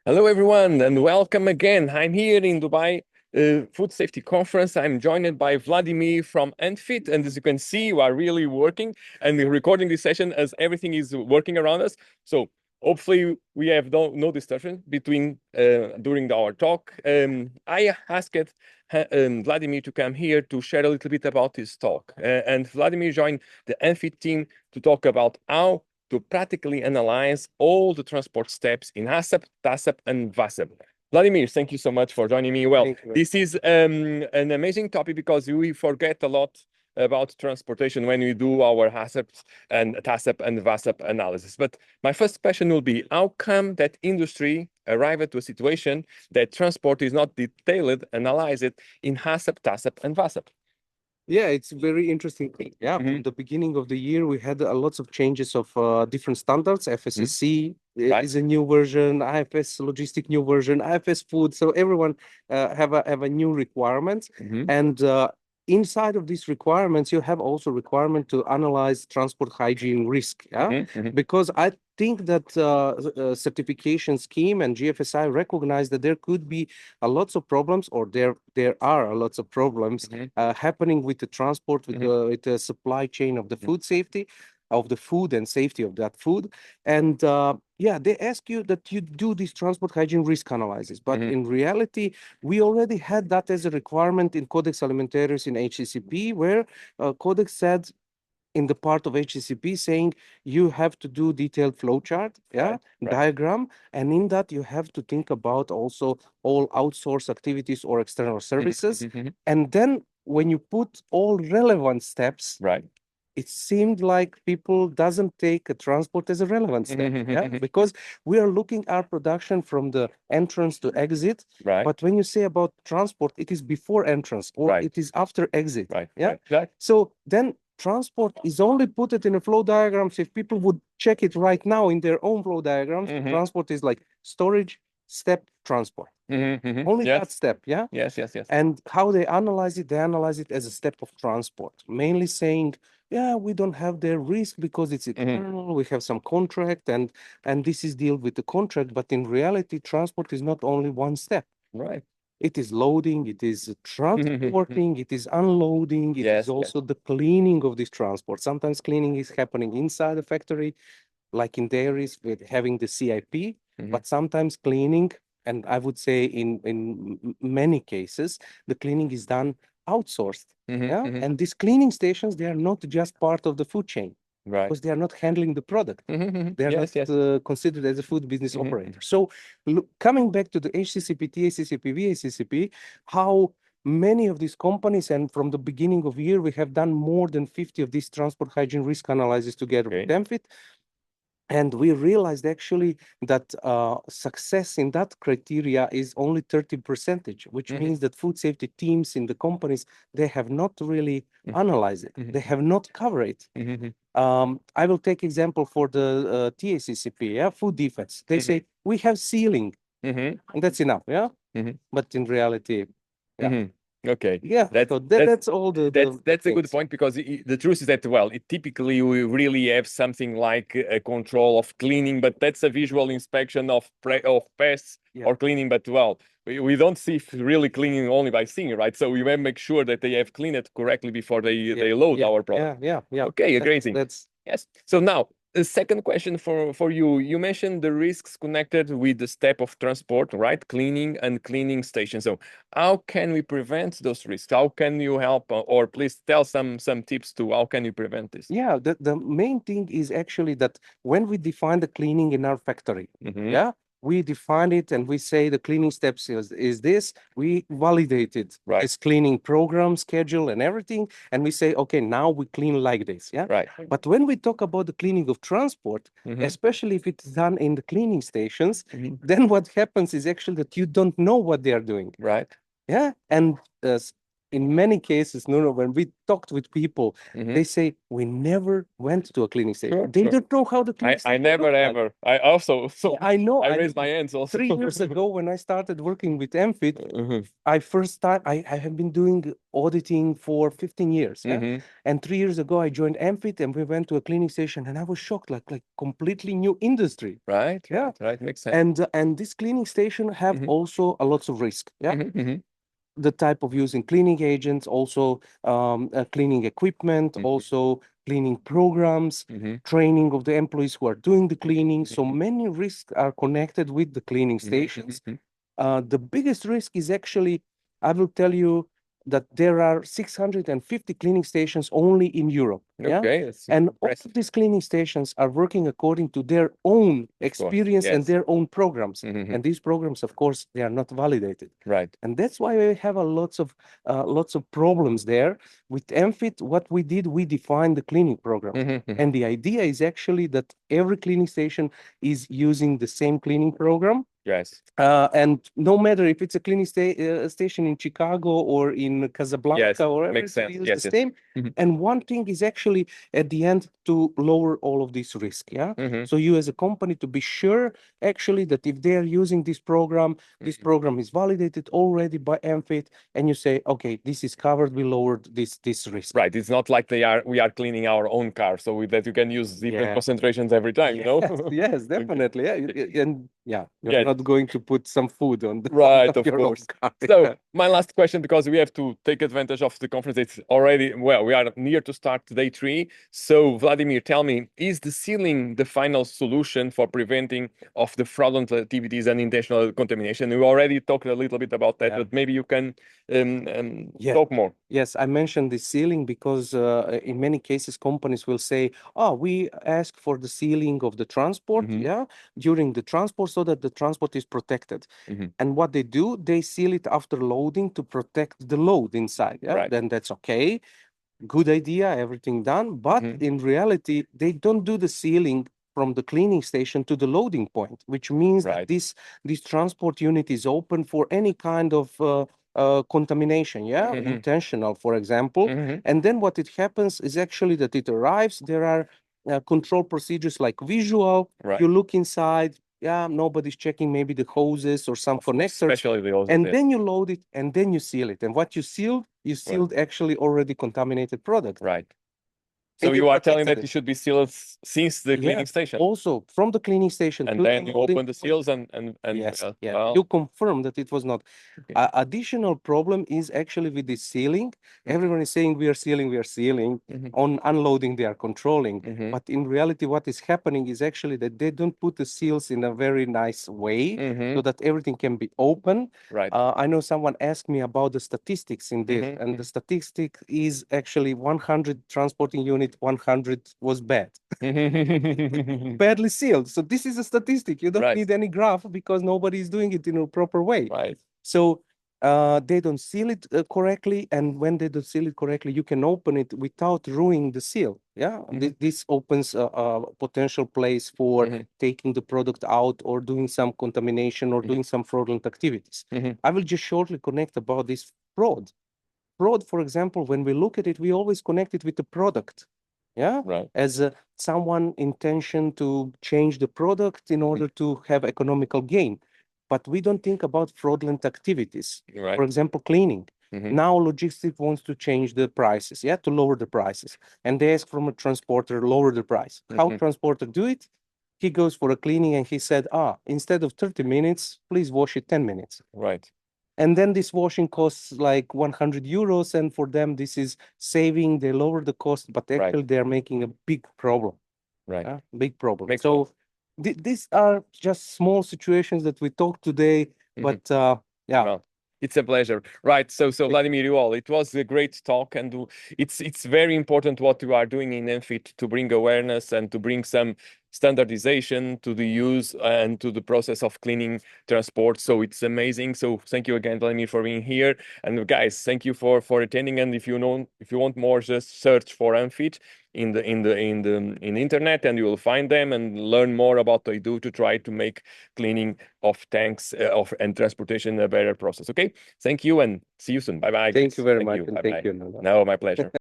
Hello, everyone, and welcome again. I'm here in Dubai Food Safety Conference. I'm joined by Vladimir from Unfit, and as you can see, we are really working and recording this session as everything is working around us. So hopefully we have no discussion between during our talk. I asked Vladimir to come here to share a little bit about his talk, and Vladimir joined the Unfit team to talk about how to practically analyze all the transport steps in HACCP, TACCP, and VACCP. Vladimir, thank you so much for joining me. Well, this is an amazing topic because we forget a lot about transportation when we do our HACCP and TACCP and VACCP analysis. But my first question will be, how come that industry arrived at a situation that transport is not detailed, analyzed in HACCP, TACCP, and VACCP? Yeah, it's a very interesting thing. Yeah, from the beginning of the year, we had lots of changes of different standards. FSSC is a new version, IFS logistic new version, IFS food. So everyone have a new requirements, and inside of these requirements, you have also requirement to analyze transport hygiene risk. Yeah, because I think that certification scheme and GFSI recognize that there could be a lots of problems, or there are lots of problems happening with the transport, with the supply chain of the food safety, of the food and safety of that food. And yeah, they ask you that you do this transport hygiene risk analysis. But in reality, we already had that as a requirement in Codex Alimentarius in HACCP, where Codex said in the part of HACCP saying you have to do detailed flowchart, diagram, and in that you have to think about also all outsourced activities or external services. And then when you put all relevant steps, it seemed like people doesn't take a transport as a relevant step, because we are looking at production from the entrance to exit. But when you say about transport, it is before entrance or it is after exit. So then transport is only put it in a flow diagrams. If people would check it right now in their own flow diagrams, transport is like storage, step, transport. Only that step, Yes. And how they analyze it as a step of transport, mainly saying, yeah, we don't have their risk because it's eternal. We have some contract, and this is dealt with the contract. But in reality, transport is not only one step. It is loading, it is transporting, it is unloading, it is also the cleaning of this transport. Sometimes cleaning is happening inside the factory, like in dairies with having the CIP, but sometimes cleaning, and I would say in many cases, the cleaning is done outsourced. And these cleaning stations, they are not just part of the food chain. Because they are not handling the product. They are not considered as a food business operator. So coming back to the HACCP, TACCP, VACCP, how many of these companies, and from the beginning of the year, we have done more than 50 of these transport hygiene risk analyses together with Unfit. And we realized actually that success in that criteria is only 30%, which means that food safety teams in the companies, they have not really analyzed it. They have not covered it. I will take example for the TACCP, food defects. They say, we have sealing, and that's enough, But in reality, Okay. that's all that's a good point, because the truth is that, well, typically we really have something like a control of cleaning, but that's a visual inspection of pests or cleaning. But well, we don't see really cleaning only by seeing, right? So we may make sure that they have cleaned it correctly before they load our product. Okay, amazing. Yes. So now, a second question for you. You mentioned the risks connected with the step of transport, right? Cleaning and cleaning station. So how can we prevent those risks? How can you help, or please tell some tips to how can you prevent this? Yeah, the main thing is actually that when we define the cleaning in our factory, we define it and we say the cleaning steps is this, we validate it, this cleaning program, schedule and everything, and we say, okay, now we clean like this, But when we talk about the cleaning of transport, especially if it's done in the cleaning stations, then what happens is actually that you don't know what they are doing. And in many cases, no, when we talked with people, Mhm. they say we never went to a cleaning station. Sure, They sure. don't know how the cleaning I station never look like. ever. I also so I know. I raised my hands also. 3 years ago, when I started working with MFIT, Mhm. I have been doing auditing for 15 years. Yeah. Mhm. And 3 years ago, I joined MFIT and we went to a cleaning station and I was shocked, like completely new industry. Right, Yeah. right, right. Makes sense. And this cleaning station have Mhm. also a lots of risk. Yeah. Mhm. Mhm. The type of using cleaning agents, also cleaning equipment, Mhm. also cleaning programs, Mhm. training of the employees who are doing the cleaning. So Mhm. many risks are connected with the cleaning Mhm. stations. Mhm. The biggest risk is actually, I will tell you that there are 650 cleaning stations only in Europe. Yeah. Okay, that's And all impressive. of these cleaning stations are working according to their own Of course, experience and yes. their own programs. Mhm. And these programs, of course, they are not validated. Right. And that's why we have lots of problems there. With MFIT, what we did, we defined the cleaning program. Mhm. And the idea is actually that every cleaning station is using the same cleaning program. Yes. And no matter if it's a cleaning station in Chicago or in Casablanca Yes. or wherever, Makes we sense. use Yes, the yes. same. Mhm. And one thing is actually at the end to lower all of this risk. Yeah. Mhm. So you as a company to be sure actually that if they are using this Mhm. program is validated already by MFIT, and you say, okay, this is covered, we lowered this risk. Right. It's not like we are cleaning our own car, so that you can use different Yeah. concentrations every time, you know? Yes, Okay. definitely. Yeah. And yeah, you're Yes. not going to put some food on the Right, of of your own course. car. So my last question, because we have to take advantage of the conference. It's already, well, we are near to start day 3. So Vladimir, tell me, is the sealing the final solution for preventing of the fraudulent activities and intentional contamination? We already talked a little bit about that, Yeah. but maybe you can Yeah. talk more. Yes, I mentioned the sealing because in many cases companies will say, "Oh, we ask for the sealing of the transport, Mhm. yeah, during the transport so that the transport is protected." Mhm. And what they do, they seal it after loading to protect the load inside. Yeah, Right. then that's okay. Good idea, everything done. But Mhm. in reality, they don't do the sealing from the cleaning station to the loading point, which means that Right. this transport unit is open for any kind of contamination, yeah, Mhm. intentional, for example. Mhm. And then what it happens is actually that it arrives. There are control procedures like visual. Right. You look inside, yeah, nobody's checking maybe the hoses or some Of course, connectors, especially the hoses, and yes. then you load it, and then you seal it. And what you sealed actually already contaminated product. Right. And So you you are telling protected that it. it should be sealed since the cleaning Yes, station, also from the cleaning station and to the then you loading open the point. seals and Yes, yeah. well, You confirm that it was not. okay. Additional problem is actually with the sealing. Mhm. Everyone is saying we are sealing, we are sealing. Mhm. On unloading, they are controlling. Mhm. But in reality, what is happening is actually that they don't put the seals in a very nice way Mhm. so that everything can be open. Right. I know someone asked me about the statistics in this, Mhm. and the statistic is actually 100 transporting unit, 100 was bad. Mhm. Badly sealed. So this is a statistic. You don't Right. need any graph because nobody is doing it in a proper way. Right. So they don't seal it correctly, and when they don't seal it correctly, you can open it without ruining the seal. Yeah, this opens a potential place for Mhm. taking the product out or doing some contamination or Mhm. doing some fraudulent activities. Mhm. I will just shortly connect about this fraud. Fraud, for example, when we look at it, we always connect it with the product. Yeah, Right. as someone intention to change the product in order to have economical gain. But we don't think about fraudulent activities. Right. For example, cleaning. Mhm. Now logistics wants to change the prices, yeah, to lower the prices. And they ask from a transporter, lower the price. How Mhm. transporter do it? He goes for a cleaning and he said, instead of 30 minutes, please wash it 10 minutes. Right. And then this washing costs like 100 euros. And for them, this is saving, they lower the cost, but Right. actually they're making a big problem. Right. Big problem. Makes So these are just small situations that we talked today, Mhm. but yeah. Well, it's a pleasure. Right. So Vladimir, you all, it was a great talk, and it's very important what you are doing in MFIT to bring awareness and to bring some standardization to the use and to the process of cleaning transport. So it's amazing. So thank you again, Vladimir, for being here. And guys, thank you for attending. And if you want more, just search for MFIT. in the internet, and you will find them and learn more about what they do to try to make cleaning of tanks and transportation a better process. Okay, thank you and see you soon. Bye bye. Thank you very much. You. And Bye thank bye. you. No, my pleasure.